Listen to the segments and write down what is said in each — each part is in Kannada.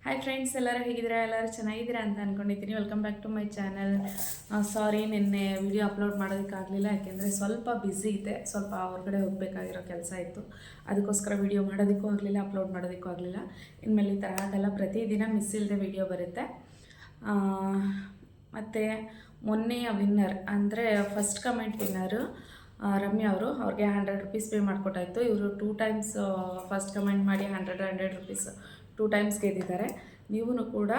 ಹಾಯ್ ಫ್ರೆಂಡ್ಸ್, ಎಲ್ಲರೂ ಹೇಗಿದ್ದೀರಾ? ಎಲ್ಲರೂ ಚೆನ್ನಾಗಿದ್ದೀರಾ ಅಂತ ಅಂದ್ಕೊಂಡಿದ್ದೀನಿ. Welcome back to my channel. Sorry, ನಿನ್ನೆ ವಿಡಿಯೋ ಅಪ್ಲೋಡ್ ಮಾಡೋದಕ್ಕಾಗಲಿಲ್ಲ, ಯಾಕೆಂದರೆ ಸ್ವಲ್ಪ ಬ್ಯುಸಿ ಇದ್ದೆ. ಸ್ವಲ್ಪ ಹೊರಗಡೆ ಹೋಗಬೇಕಾಗಿರೋ ಕೆಲಸ ಇತ್ತು. ಅದಕ್ಕೋಸ್ಕರ ವಿಡಿಯೋ ಮಾಡೋದಕ್ಕೂ ಆಗಲಿಲ್ಲ, ಅಪ್ಲೋಡ್ ಮಾಡೋದಕ್ಕೂ ಆಗಲಿಲ್ಲ. ಇನ್ಮೇಲೆ ಈ ಥರ ಆಗಲ್ಲ, ಪ್ರತಿದಿನ ಮಿಸ್ ಇಲ್ಲದೆ ವಿಡಿಯೋ ಬರುತ್ತೆ. ಮತ್ತು ಮೊನ್ನೆಯ ವಿನ್ನರ್ ಅಂದರೆ ಫಸ್ಟ್ ಕಮೆಂಟ್ ವಿನ್ನರು ರಮ್ಯಾ ಅವರು, ಅವ್ರಿಗೆ 100 ರೂಪೀಸ್ ಪೇ ಮಾಡಿಕೊಟ್ಟಾಯಿತು. ಇವರು 2 ಟೈಮ್ಸ್ ಫಸ್ಟ್ ಕಮೆಂಟ್ ಮಾಡಿ 100 ರೂಪೀಸ್ 2 ಟೈಮ್ಸ್ ಗೆದ್ದಿದ್ದಾರೆ. ನೀವು ಕೂಡ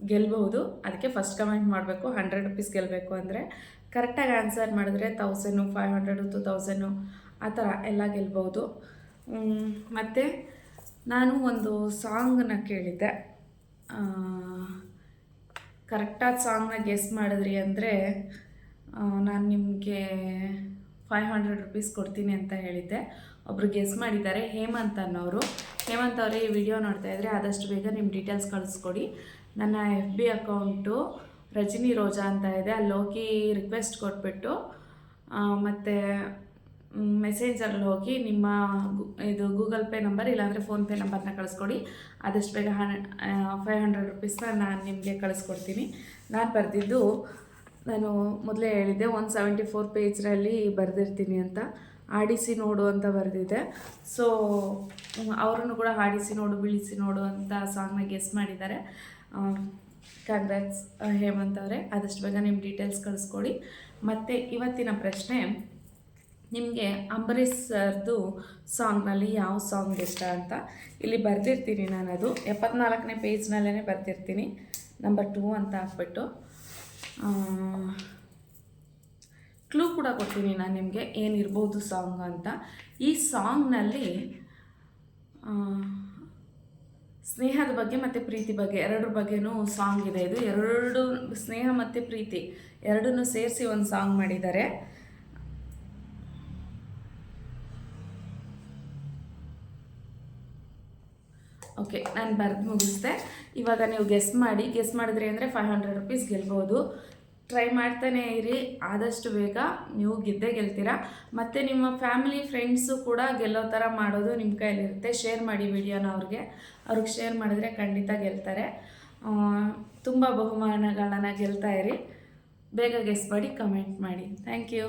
ಗೆಲ್ಬಹುದು. ಅದಕ್ಕೆ ಫಸ್ಟ್ ಕಮೆಂಟ್ ಮಾಡಬೇಕು. 100 ರೂಪೀಸ್ ಗೆಲ್ಲಬೇಕು ಅಂದರೆ ಕರೆಕ್ಟಾಗಿ ಆನ್ಸರ್ ಮಾಡಿದ್ರೆ 1000, 500, 2000 ಆ ಥರ ಎಲ್ಲ ಗೆಲ್ಬೋದು. ಮತ್ತು ನಾನು ಒಂದು ಸಾಂಗನ್ನ ಕೇಳಿದ್ದೆ. ಕರೆಕ್ಟಾದ ಸಾಂಗ್ನ ಗೆಸ್ ಮಾಡಿದ್ರಿ ಅಂದರೆ ನಾನು ನಿಮಗೆ 500 ರೂಪೀಸ್ ಕೊಡ್ತೀನಿ ಅಂತ ಹೇಳಿದ್ದೆ. ಒಬ್ಬರು ಗೆಸ್ ಮಾಡಿದ್ದಾರೆ, ಹೇಮಂತ್ ಅನ್ನೋರು. ಹೇಮಂತ್ ಅವರೇ, ಈ ವಿಡಿಯೋ ನೋಡ್ತಾ ಇದ್ದರೆ ಆದಷ್ಟು ಬೇಗ ನಿಮ್ಮ ಡೀಟೇಲ್ಸ್ ಕಳಿಸ್ಕೊಡಿ. ನನ್ನ FB ಅಕೌಂಟು ರಜನಿ ರೋಜಾ ಅಂತ ಇದೆ, ಅಲ್ಲಿ ಹೋಗಿ ರಿಕ್ವೆಸ್ಟ್ ಕೊಟ್ಬಿಟ್ಟು ಮತ್ತು ಮೆಸೇಂಜರಲ್ಲಿ ಹೋಗಿ ನಿಮ್ಮ ಇದು ಗೂಗಲ್ ಪೇ ನಂಬರ್ ಇಲ್ಲಾಂದರೆ ಫೋನ್ಪೇ ನಂಬರ್ನ ಕಳಿಸ್ಕೊಡಿ. ಆದಷ್ಟು ಬೇಗ 500 ರೂಪೀಸ್ನ ನಾನು ನಿಮಗೆ ಕಳಿಸ್ಕೊಡ್ತೀನಿ. ನಾನು ಬರೆದಿದ್ದು, ನಾನು ಮೊದಲೇ ಹೇಳಿದ್ದೆ 174 ಪೇಜ್ನಲ್ಲಿ ಬರೆದಿರ್ತೀನಿ ಅಂತ. ಆಡಿಸಿ ನೋಡು ಅಂತ ಬರೆದಿದ್ದೆ. ಸೊ ಅವರನ್ನು ಕೂಡ ಆಡಿಸಿ ನೋಡು, ಬೀಳಿಸಿ ನೋಡು ಅಂತ ಸಾಂಗ್ನ ಗೆಸ್ ಮಾಡಿದ್ದಾರೆ. ಕಂಗ್ರಾಟ್ಸ್ ಹೇಮಂತ್ ಅವರೇ, ಆದಷ್ಟು ಬೇಗ ನಿಮ್ಮ ಡೀಟೇಲ್ಸ್ ಕಳಿಸ್ಕೊಡಿ. ಮತ್ತು ಇವತ್ತಿನ ಪ್ರಶ್ನೆ, ನಿಮಗೆ ಅಂಬರೀಷ್ ಸರ್ದು ಸಾಂಗ್ನಲ್ಲಿ ಯಾವ ಸಾಂಗ್ ಇಷ್ಟ ಅಂತ ಇಲ್ಲಿ ಬರೆದಿರ್ತೀನಿ. ನಾನು ಅದು 74ನೇ ಪೇಜ್ನಲ್ಲೇ ಬರೆದಿರ್ತೀನಿ, ನಂಬರ್ 2 ಅಂತ ಹಾಕ್ಬಿಟ್ಟು. ಕ್ಲೂ ಕೂಡ ಕೊಡ್ತೀನಿ ನಾನು ನಿಮಗೆ, ಏನಿರ್ಬೋದು ಸಾಂಗ್ ಅಂತ. ಈ ಸಾಂಗ್ನಲ್ಲಿ ಸ್ನೇಹದ ಬಗ್ಗೆ ಮತ್ತು ಪ್ರೀತಿ ಬಗ್ಗೆ ಎರಡರ ಬಗ್ಗೆನೂ ಸಾಂಗ್ ಇದೆ. ಇದು ಎರಡು, ಸ್ನೇಹ ಮತ್ತು ಪ್ರೀತಿ ಎರಡನ್ನೂ ಸೇರಿಸಿ ಒಂದು ಸಾಂಗ್ ಮಾಡಿದ್ದಾರೆ. ಓಕೆ, ನಾನು ಬರೆದು ಮುಗಿಸ್ದೆ. ಇವಾಗ ನೀವು ಗೆಸ್ ಮಾಡಿದ್ರಿ ಅಂದರೆ 500 ರೂಪೀಸ್ ಗೆಲ್ಬೋದು. ಟ್ರೈ ಮಾಡ್ತಾನೇ ಇರಿ, ಆದಷ್ಟು ಬೇಗ ನೀವು ಗೆದ್ದೇ ಗೆಲ್ತೀರಾ. ಮತ್ತು ನಿಮ್ಮ ಫ್ಯಾಮಿಲಿ ಫ್ರೆಂಡ್ಸು ಕೂಡ ಗೆಲ್ಲೋ ಥರ ಮಾಡೋದು ನಿಮ್ಮ ಕೈಲಿರುತ್ತೆ. ಶೇರ್ ಮಾಡಿ ವಿಡಿಯೋನ ಅವ್ರಿಗೆ ಶೇರ್ ಮಾಡಿದ್ರೆ ಖಂಡಿತ ಗೆಲ್ತಾರೆ. ತುಂಬ ಬಹುಮಾನಗಳನ್ನು ಗೆಲ್ತಾ ಇರಿ. ಬೇಗ ಗೆಸ್ ಮಾಡಿ, ಕಮೆಂಟ್ ಮಾಡಿ. Thank you.